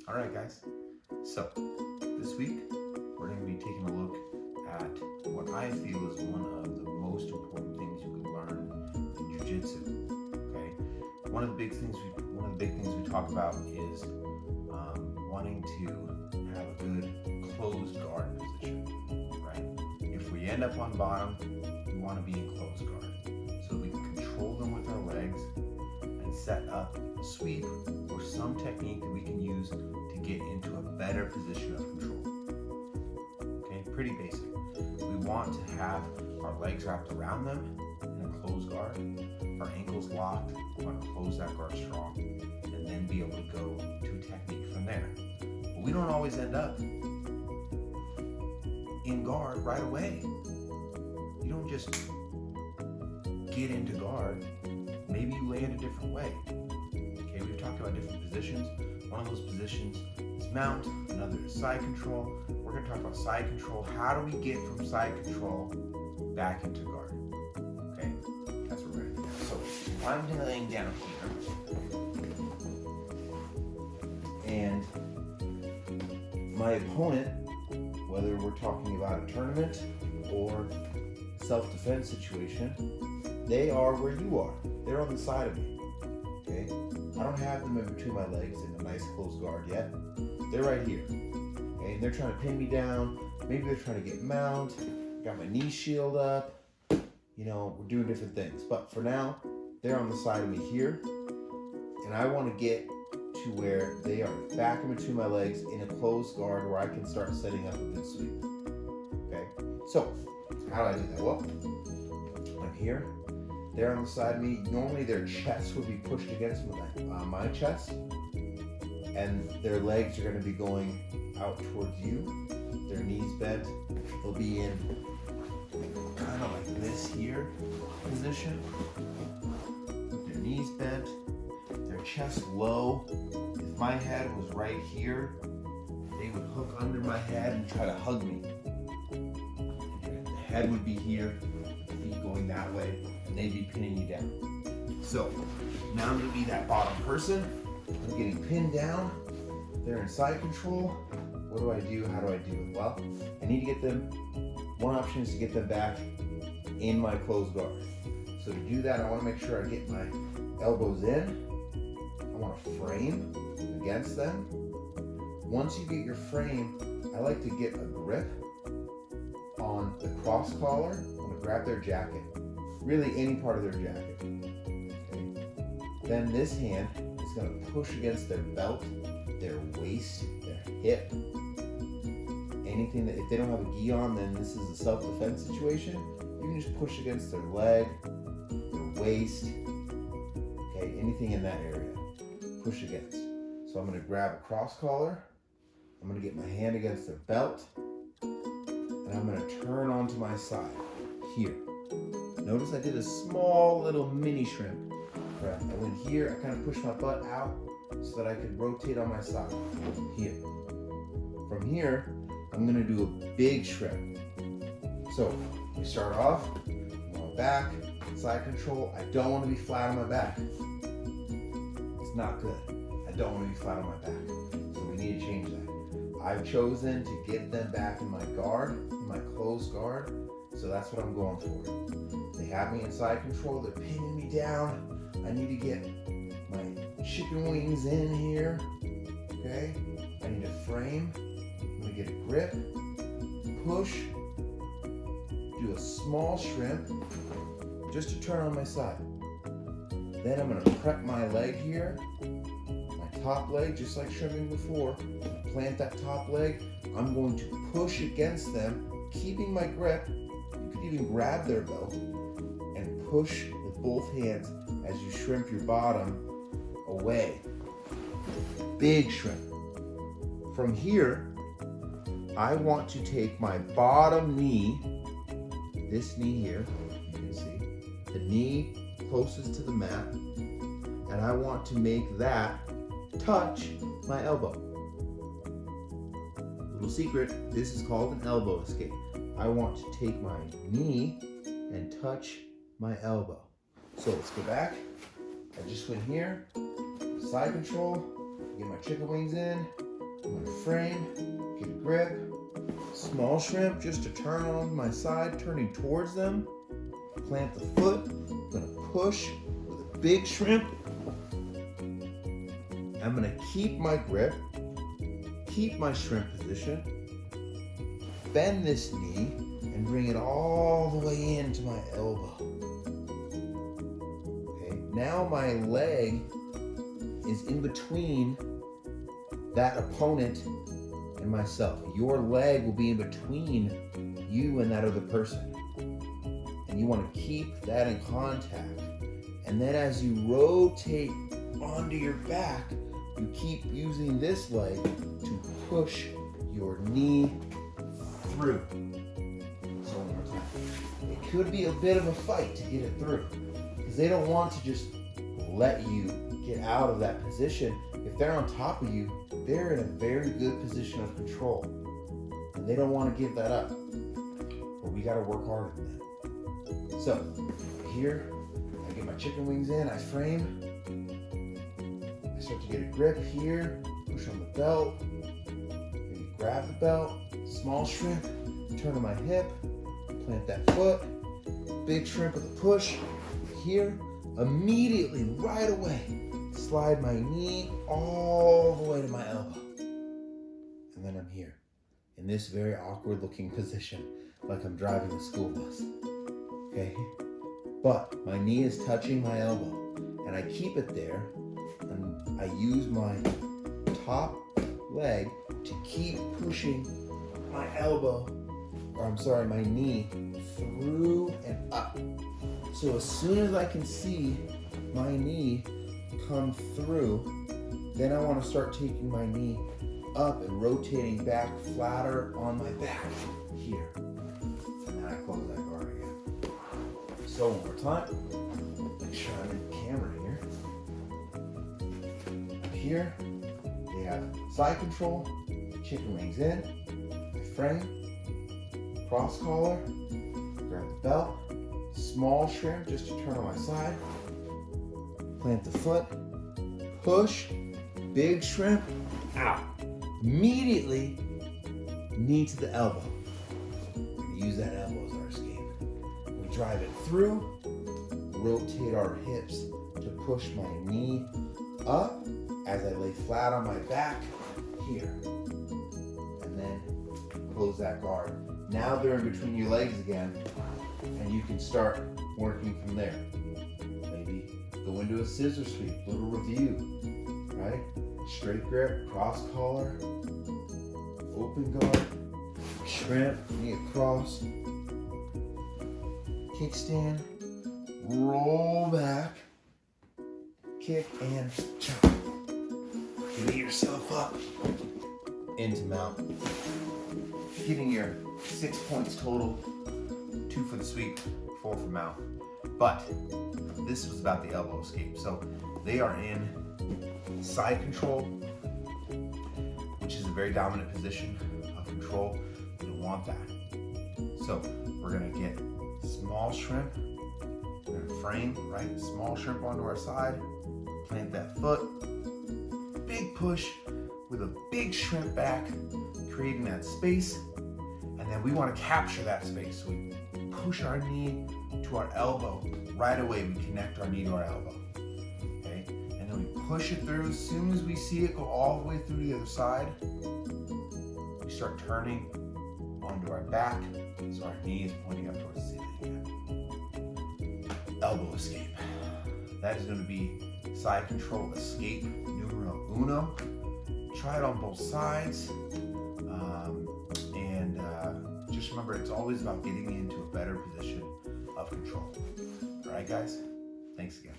All right, guys. So this week we're going to be taking a look at what I feel is one of the most important things you can learn in jiu-jitsu. Okay, one of the big things we talk about is wanting to have a good closed guard position. Right? If we end up on bottom, we want to be in closed guard so we can control them with our legs and set up a sweep or some technique that we can use to get into a better position of control. Okay, pretty basic. We want to have our legs wrapped around them in a closed guard, our ankles locked. We want to close that guard strong, and then be able to go to a technique from there. But we don't always end up in guard right away. You don't just get into guard. Maybe you land a different way. Okay, we've talked about different positions. One of those positions is mount, another is side control. We're going to talk about side control. How do we get from side control back into guard? Okay, that's what we're going to do. So I'm laying down here, and my opponent, whether we're talking about a tournament or self-defense situation, they are where you are. They're on the side of me. Okay, I don't have them in between my legs in a nice closed guard yet. They're right here. Okay, and they're trying to pin me down. Maybe they're trying to get mount. Got my knee shield up. You know, we're doing different things. But for now, they're on the side of me here. And I want to get to where they are back in between my legs in a closed guard where I can start setting up a good sweep. Okay, so how do I do that? Well, I'm here. They're on the side of me. Normally their chest would be pushed against my chest, and their legs are going to be going out towards you. Their knees bent. They'll be in kind of like this here position. Their knees bent, their chest low. If my head was right here, they would hook under my head and try to hug me. The head would be here, the feet going that way, and they'd be pinning you down. So now I'm going to be that bottom person. I'm getting pinned down. They're in side control. What do I do? How do I do it? Well, I need to get them. One option is to get them back in my closed guard. So to do that, I want to make sure I get my elbows in. I want to frame against them. Once you get your frame, I like to get a grip on the cross collar. I'm going to grab their jacket. Really any part of their jacket. Okay. Then this hand is going to push against their belt, their waist, their hip. Anything that, if they don't have a gi on, then this is a self-defense situation. You can just push against their leg, their waist, okay, anything in that area. Push against. So I'm going to grab a cross collar. I'm going to get my hand against their belt, and I'm going to turn onto my side here. Notice I did a small little mini shrimp. Right. I went here, I kind of pushed my butt out so that I could rotate on my side here. From here, I'm going to do a big shrimp. So we start off, going back, side control. I don't want to be flat on my back. It's not good. I don't want to be flat on my back. So we need to change that. I've chosen to get them back in my guard, in my closed guard. So that's what I'm going for. They have me in side control. They're pinning me down. I need to get my chicken wings in here. Okay? I need a frame. I'm going to get a grip. Push. Do a small shrimp just to turn on my side. Then I'm going to prep my leg here. My top leg, just like shrimping before. Plant that top leg. I'm going to push against them, keeping my grip. You could even grab their belt and push with both hands as you shrimp your bottom away. Big shrimp. From here, I want to take my bottom knee, this knee here, you can see, the knee closest to the mat, and I want to make that touch my elbow. Little secret, this is called an elbow escape. I want to take my knee and touch my elbow. So let's go back. I just went here, side control, get my chicken wings in, I'm gonna frame, get a grip. Small shrimp just to turn on my side, turning towards them. Plant the foot, I'm gonna push with a big shrimp. I'm gonna keep my grip, keep my shrimp position, bend this knee, and bring it all the way into my elbow. Okay, now my leg is in between that opponent and myself. Your leg will be in between you and that other person. And you want to keep that in contact. And then as you rotate onto your back, you keep using this leg to push your knee through. So one more time. It could be a bit of a fight to get it through, because they don't want to just let you get out of that position. If they're on top of you, they're in a very good position of control, and they don't want to give that up. But we got to work harder than that. So here, I get my chicken wings in, I frame, I start to get a grip here, push on the belt, maybe grab the belt, small shrimp, turn on my hip, plant that foot, big shrimp with a push here, immediately, right away, slide my knee all the way to my elbow. And then I'm here, in this very awkward looking position, like I'm driving a school bus. Okay? But my knee is touching my elbow, and I keep it there, and I use my top leg to keep pushing my my knee through and up. So as soon as I can see my knee come through, then I want to start taking my knee up and rotating back flatter on my back here. And then I close that guard again. So one more time. Make sure I'm in the camera here. Up here, we have side control, chicken wings in, I frame, cross collar, grab the belt, small shrimp just to turn on my side, plant the foot, push, big shrimp, out. Immediately, knee to the elbow. We use that elbow as our escape. We drive it through, rotate our hips to push my knee up as I lay flat on my back here. And then close that guard. Now they're in between your legs again, and you can start working from there. Maybe go into a scissor sweep, little review, right? Straight grip, cross collar, open guard, shrimp, knee across, kickstand, roll back, kick and chop. Get yourself up into mount. Getting your 6 points total, 2 for the sweep, 4 for mount. But this was about the elbow escape. So they are in side control, which is a very dominant position of control. We don't want that. So we're gonna get small shrimp, we're gonna frame, right? Small shrimp onto our side, plant that foot, big push with a big shrimp back, creating that space. And then we wanna capture that space. So we push our knee to our elbow. Right away, we connect our knee to our elbow. Okay? And then we push it through. As soon as we see it go all the way through to the other side, we start turning onto our back, so our knee is pointing up towards the ceiling again. Elbow escape. That is going to be side control escape numero uno. Try it on both sides. Just remember, it's always about getting into a better position of control. All right, guys? Thanks again.